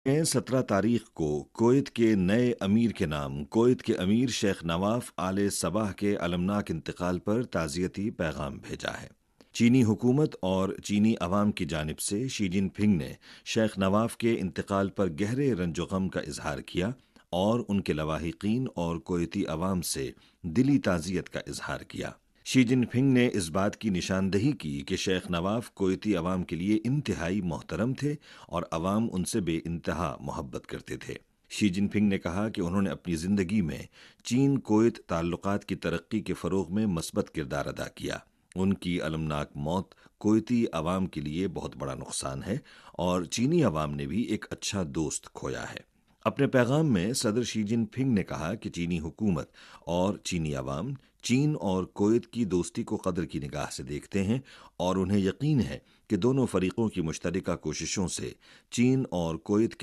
17 तारीख को कोयत के नए अमीर के नाम कोयत के अमीर शेख नवाफ आले सबाह के अलमनाक इंतकाल पर ताज़ियती पैगाम भेजा है। चीनी हुकूमत और चीनी अवाम की जानिब से शी जिनपिंग ने शेख नवाफ के इंतकाल पर गहरे रंजो गम का इजहार किया और उनके लवाहिकीन और कोयती अवाम से दिली ताज़ियत का इजहार किया। शी जिनपिंग ने इस बात की निशानदही की कि शेख नवाफ कोयती अवाम के लिए इंतहाई मोहतरम थे और अवाम उनसे बेइंतहा मोहब्बत करते थे। शी जिनपिंग ने कहा कि उन्होंने अपनी ज़िंदगी में चीन कोयत ताल्लुकात की तरक्की के फ़रोग़ में मस्बत किरदार अदा किया। उनकी अलमनाक मौत कोयती अवाम के लिए बहुत बड़ा नुकसान है और चीनी अवाम ने भी एक अच्छा दोस्त खोया है। अपने पैगाम में सदर शी जिनपिंग ने कहा कि चीनी हुकूमत और चीनी अवाम चीन और कोयत की दोस्ती को कदर की निगाह से देखते हैं और उन्हें यकीन है कि दोनों फरीकों की मुश्तरका कोशिशों से चीन और कोयत